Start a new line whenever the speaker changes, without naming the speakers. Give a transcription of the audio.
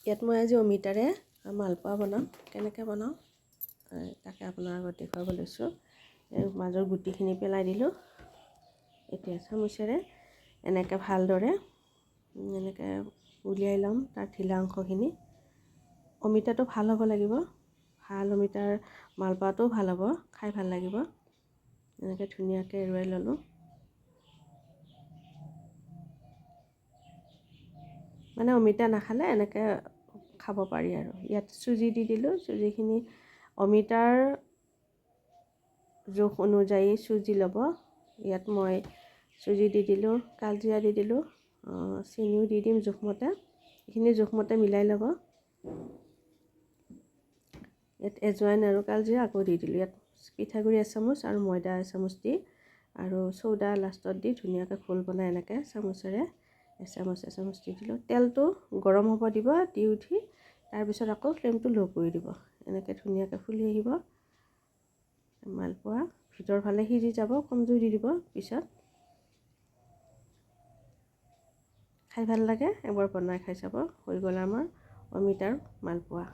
ইয়াত মই আজি অমিতাৰে মালপোৱা বনাম। কেনেকৈ বনাওঁ তাকে আপোনাৰ আগত দেখুৱাব লৈছোঁ। মাজৰ গুটিখিনি পেলাই দিলোঁ। এতিয়া চামুচেৰে এনেকৈ ভালদৰে এনেকৈ উলিয়াই ল'ম তাৰ ঢিলা অংশখিনি। অমিতাটো ভাল হ'ব লাগিব, ভাল অমিতাৰ মালপোৱাটোও ভাল হ'ব, খাই ভাল লাগিব। এনেকৈ ধুনীয়াকৈ এৰুৱাই ল'লোঁ। মানে অমিতা নাখালে এনেকৈ খাব পাৰি আৰু। ইয়াত চুজি দি দিলোঁ। চুজিখিনি অমিতাৰ জোখ অনুযায়ী চুজি ল'ব। ইয়াত মই চুজি দি দিলোঁ, কালজিৰা দি দিলোঁ, চেনিও দি দিম জোখমতে। এইখিনি জোখমতে মিলাই ল'ব। ইয়াত এজৱাইন আৰু কালজিৰা আকৌ দি দিলোঁ। ইয়াত পিঠাগুড়ি এচামুচ আৰু ময়দা এচামুচ দি আৰু চৌদা লাষ্টত দি ধুনীয়াকৈ ঘোল বনাই এনেকৈ চামুচেৰে এচামুচ এচামুচ দি দিলোঁ। তেলটো গৰম হ'ব দিব, দি উঠি তাৰপিছত আকৌ ফ্লেমটো ল' কৰি দিব। এনেকৈ ধুনীয়াকৈ ফুলি আহিব মালপোৱা। ভিতৰ ফালে সিজি যাব, কম জুই দি দিব। পিছত খাই ভাল লাগে, এবাৰ বনাই খাই চাব। হৈ গ'ল আমাৰ অমিতাৰ মালপোৱা।